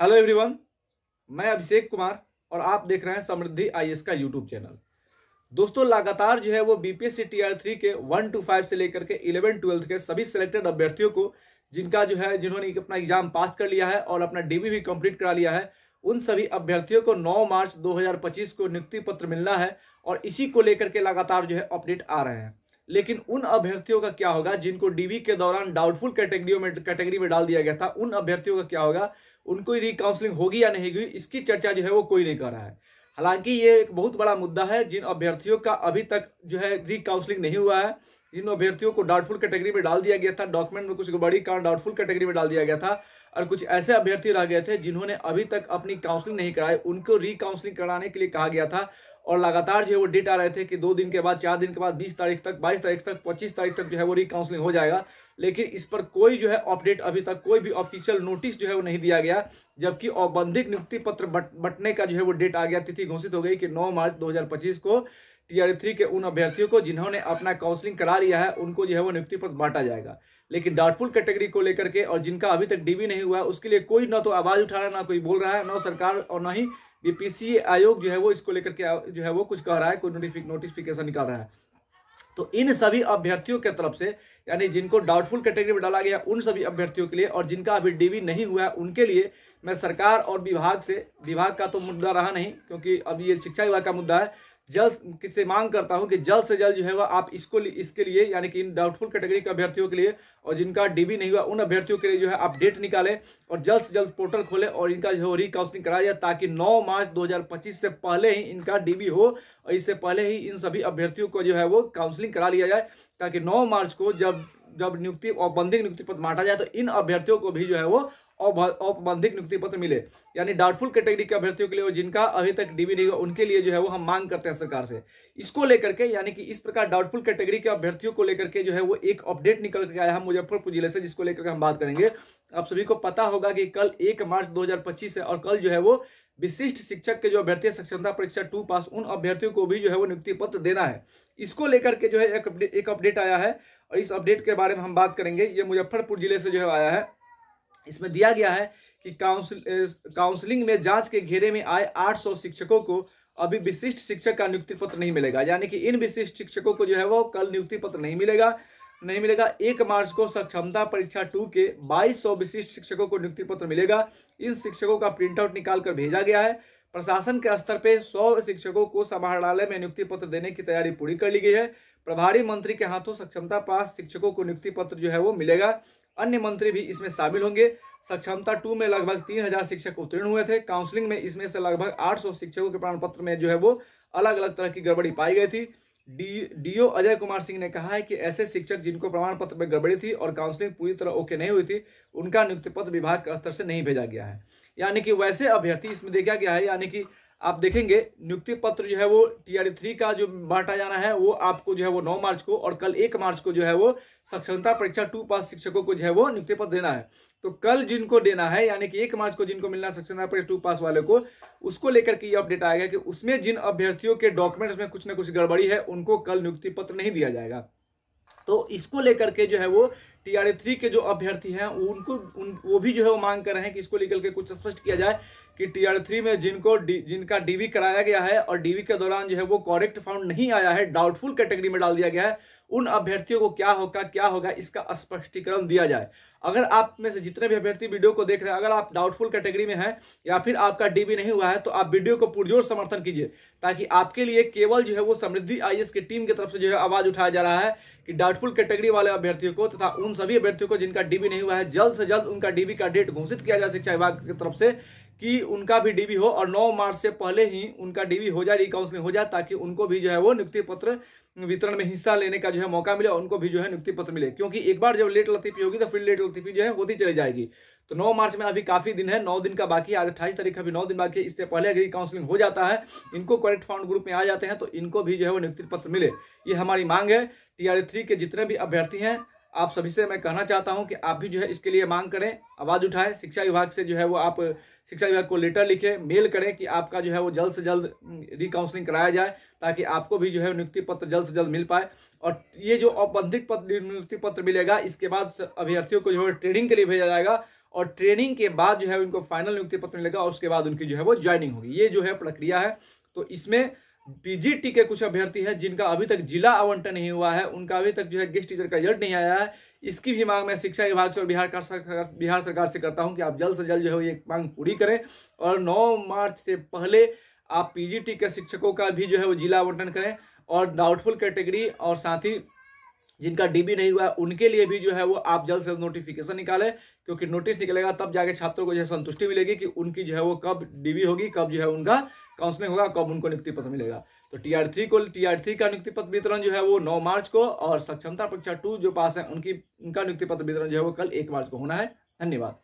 Hello everyone, मैं अभिषेक कुमार और आप देख रहे हैं समृद्धि आईएएस का यूट्यूब चैनल। दोस्तों, लगातार जो है वो बीपीएससी टीआर 3 के 1 to 5 से लेकर के 11-12 के सभी सिलेक्टेड अभ्यर्थियों को जिन्होंने अपना एग्जाम पास कर लिया है और अपना डीबी भी कंप्लीट करा लिया है, उन सभी अभ्यर्थियों को 9 मार्च 2025 को नियुक्ति पत्र मिलना है और इसी को लेकर के लगातार जो है अपडेट आ रहे हैं। लेकिन उन अभ्यर्थियों का क्या होगा जिनको डीबी के दौरान डाउटफुल कैटेगरी में डाल दिया गया था? उन अभ्यर्थियों का क्या होगा? उनको रीकाउंसलिंग होगी या नहीं होगी, इसकी चर्चा जो है वो कोई नहीं कर रहा है। हालांकि ये एक बहुत बड़ा मुद्दा है। जिन अभ्यर्थियों का अभी तक जो है रीकाउंसलिंग नहीं हुआ है, जिन अभ्यर्थियों को डाउटफुल कैटेगरी में डाल दिया गया था, डॉक्यूमेंट में कुछ गड़बड़ी कारण डाउटफुल कैटेगरी में डाल दिया गया था, और कुछ ऐसे अभ्यर्थी रह गए थे जिन्होंने अभी तक अपनी काउंसलिंग नहीं कराई, उनको रीकाउंसलिंग कराने के लिए कहा गया था। और लगातार जो है वो डेट आ रहे थे कि 2 दिन के बाद, 4 दिन के बाद, 20 तारीख तक, 22 तारीख तक, 25 तारीख तक जो है वो रीकाउंसलिंग हो जाएगा। लेकिन इस पर कोई जो है अपडेट, अभी तक कोई भी ऑफिशियल नोटिस जो है वो नहीं दिया गया। जबकि औपबंधिक नियुक्ति पत्र बंटने का जो है वो डेट आ गया, तिथि घोषित हो गई कि 9 मार्च 2025 को टीआर 3 के उन अभ्यर्थियों को जिन्होंने अपना काउंसलिंग करा लिया है, उनको जो है वो नियुक्ति पत्र बांटा जाएगा। लेकिन डाउटफुल कैटेगरी को लेकर के और जिनका अभी तक डीबी नहीं हुआ है, उसके लिए कोई ना तो आवाज उठा रहा है, ना कोई बोल रहा है, ना सरकार और ना ही बीपीएससी आयोग जो है वो इसको लेकर के जो है वो कुछ कह रहा है, कोई नोटिफिकेशन निकाल रहा है। तो इन सभी अभ्यर्थियों के तरफ से, यानी जिनको डाउटफुल कैटेगरी में डाला गया, उन सभी अभ्यर्थियों के लिए और जिनका अभी डीबी नहीं हुआ है, उनके लिए मैं सरकार और विभाग का तो मुद्दा रहा नहीं, क्योंकि अब ये शिक्षा विभाग का मुद्दा है, जल्द से मांग करता हूं कि जल्द से जल्द जो है वह आप इसके लिए, यानी कि इन डाउटफुल कैटेगरी के अभ्यर्थियों के लिए और जिनका डीबी नहीं हुआ, उन अभ्यर्थियों के लिए जो है आप डेट निकालें और जल्द से जल्द पोर्टल खोलें और इनका जो है रीकाउंसलिंग कराया जाए, ताकि 9 मार्च 2025 से पहले ही इनका डीबी हो और इससे पहले ही इन सभी अभ्यर्थियों को जो है वो काउंसलिंग करा लिया जाए, ताकि 9 मार्च को जब औपबंधिक नियुक्ति पत्र बांटा जाए तो इन अभ्यर्थियों को भी जो है वो औपबंधिक नियुक्ति पत्र मिले। यानी डाउटफुल कैटेगरी के अभ्यर्थियों के लिए और जिनका अभी तक डीबी नहीं हुआ, उनके लिए जो है वो हम मांग करते हैं सरकार से। इसको लेकर के, यानी कि इस प्रकार डाउटफुल कैटेगरी के अभ्यर्थियों को लेकर के जो है वो एक अपडेट निकल के आया है मुजफ्फरपुर जिले से, जिसको लेकर के हम बात करेंगे। आप सभी को पता होगा कि कल 1 मार्च 2025 है और कल जो है वो विशिष्ट शिक्षक के जो अभ्यर्थी सक्षमता परीक्षा 2 पास, उन अभ्यर्थियों को भी जो है वो नियुक्ति पत्र देना है। इसको लेकर के जो है एक अपडेट आया है और इस अपडेट के बारे में हम बात करेंगे। ये मुजफ्फरपुर जिले से जो है आया है। इसमें दिया गया है कि काउंसलिंग में जांच के घेरे में आए 800 शिक्षकों को अभी विशिष्ट शिक्षक का नियुक्ति पत्र नहीं मिलेगा। यानी कि इन विशिष्ट शिक्षकों को जो है वो कल नियुक्ति पत्र नहीं मिलेगा। 1 मार्च को सक्षमता परीक्षा 2 के 2200 विशिष्ट शिक्षकों को नियुक्ति पत्र मिलेगा। इन शिक्षकों का प्रिंट आउट निकाल कर भेजा गया है। प्रशासन के स्तर पे 100 शिक्षकों को समाहरणालय में नियुक्ति पत्र देने की तैयारी पूरी कर ली गई है। प्रभारी मंत्री के हाथों सक्षमता पास शिक्षकों को नियुक्ति पत्र जो है वो मिलेगा। अन्य मंत्री भी इसमें शामिल होंगे। सक्षमता 2 में लगभग 3000 शिक्षक उत्तीर्ण हुए थे। काउंसलिंग में इसमें से लगभग 800 शिक्षकों के प्रमाण पत्र में जो है वो अलग अलग तरह की गड़बड़ी पाई गई थी। डीओ अजय कुमार सिंह ने कहा है कि ऐसे शिक्षक जिनको प्रमाण पत्र में गड़बड़ी थी और काउंसलिंग पूरी तरह ओके नहीं हुई थी, उनका नियुक्ति पत्र विभाग के स्तर से नहीं भेजा गया है। यानी कि वैसे अभ्यर्थी इसमें देखा गया है, यानी कि आप देखेंगे नियुक्ति पत्र जो है वो टीआर 3 का जो बांटा जाना है वो आपको जो है वो 9 मार्च को और कल 1 मार्च को जो है वो सक्षमता परीक्षा 2 पास शिक्षकों को जो है वो नियुक्ति पत्र देना है। तो कल जिनको देना है, यानी कि 1 मार्च को जिनको मिलना है सक्षमता परीक्षा 2 पास वाले को, उसको लेकर के ये अपडेट आएगा कि उसमें जिन अभ्यर्थियों के डॉक्यूमेंट्स में कुछ ना कुछ गड़बड़ी है, उनको कल नियुक्ति पत्र नहीं दिया जाएगा। तो इसको लेकर के जो है वो टीआर 3 के जो अभ्यर्थी हैं वो भी जो है वो मांग कर रहे हैं कि इसको लेकर के कुछ स्पष्ट किया जाए कि टीआर 3 में जिनका डीबी कराया गया है और डीबी के दौरान जो है वो करेक्ट फाउंड नहीं आया है, डाउटफुल कैटेगरी में डाल दिया गया है, उन अभ्यर्थियों को क्या होगा इसका स्पष्टीकरण दिया जाए। अगर आप में से जितने भी अभ्यर्थी वीडियो को देख रहे हैं, अगर आप डाउटफुल कैटेगरी में हैं या फिर आपका डीबी नहीं हुआ है, तो आप वीडियो को पुरजोर समर्थन कीजिए, ताकि आपके लिए केवल जो है वो समृद्धि आईएएस की टीम की तरफ से जो है आवाज उठाया जा रहा है कि डाउटफुल कैटेगरी वाले अभ्यर्थियों को तथा उन सभी अभ्यर्थियों को जिनका डीबी नहीं हुआ है, जल्द से जल्द उनका डीबी का डेट घोषित किया जाए शिक्षा विभाग की तरफ से कि उनका भी डीबी हो और 9 मार्च से पहले ही उनका डीबी हो जाए, रिकाउंसलिंग हो जाए, ताकि उनको भी जो है वो नियुक्ति पत्र वितरण में हिस्सा लेने का जो है मौका मिले और उनको भी जो है नियुक्ति पत्र मिले। क्योंकि एक बार जब लेट लतीफी होगी तो फिर लेट लतीफी जो है होती चली जाएगी। तो 9 मार्च में अभी काफी दिन है, 9 दिन का बाकी है, आज 28 तारीख अभी 9 दिन बाकी है। इससे पहले अगर काउंसलिंग हो जाता है, इनको करेक्ट फाउंड ग्रुप में आ जाते हैं, तो इनको भी जो है वो नियुक्ति पत्र मिले। ये हमारी मांग है। टीआर 3 के जितने भी अभ्यर्थी हैं, आप सभी से मैं कहना चाहता हूं कि आप भी जो है इसके लिए मांग करें, आवाज उठाएं। शिक्षा विभाग से जो है वो आप शिक्षा विभाग को लेटर लिखे, मेल करें कि आपका जो है वो जल्द से जल्द रिकाउंसलिंग कराया जाए, ताकि आपको भी जो है नियुक्ति पत्र जल्द से जल्द मिल पाए। और ये जो औपबंधिक नियुक्ति पत्र मिलेगा, इसके बाद अभ्यर्थियों को जो है ट्रेनिंग के लिए भेजा जाएगा और ट्रेनिंग के बाद जो है उनको फाइनल नियुक्ति पत्र मिलेगा और उसके बाद उनकी जो है वो ज्वाइनिंग होगी। ये जो है प्रक्रिया है। तो इसमें पीजीटी के कुछ अभ्यर्थी हैं जिनका अभी तक जिला आवंटन नहीं हुआ है, उनका अभी तक जो है गेस्ट टीचर का रिजल्ट नहीं आया है। इसकी भी मांग मैं शिक्षा विभाग से और बिहार सरकार से करता हूं कि आप जल्द से जल्द जो है ये मांग पूरी करें और 9 मार्च से पहले आप पीजीटी के शिक्षकों का भी जो है वो जिला आवंटन करें और डाउटफुल कैटेगरी और साथ ही जिनका डीबी नहीं हुआ है उनके लिए भी जो है वो आप जल्द से जल्द नोटिफिकेशन निकालें, क्योंकि नोटिस निकलेगा तब जाके छात्रों को जो है संतुष्टि मिलेगी कि उनकी जो है वो कब डीबी होगी, कब जो है उनका काउंसलिंग होगा, कब उनको नियुक्ति पत्र मिलेगा। तो टीआर3 का नियुक्ति पत्र वितरण जो है वो 9 मार्च को और सक्षमता परीक्षा 2 जो पास है उनका नियुक्ति पत्र वितरण जो है वो कल 1 मार्च को होना है। धन्यवाद।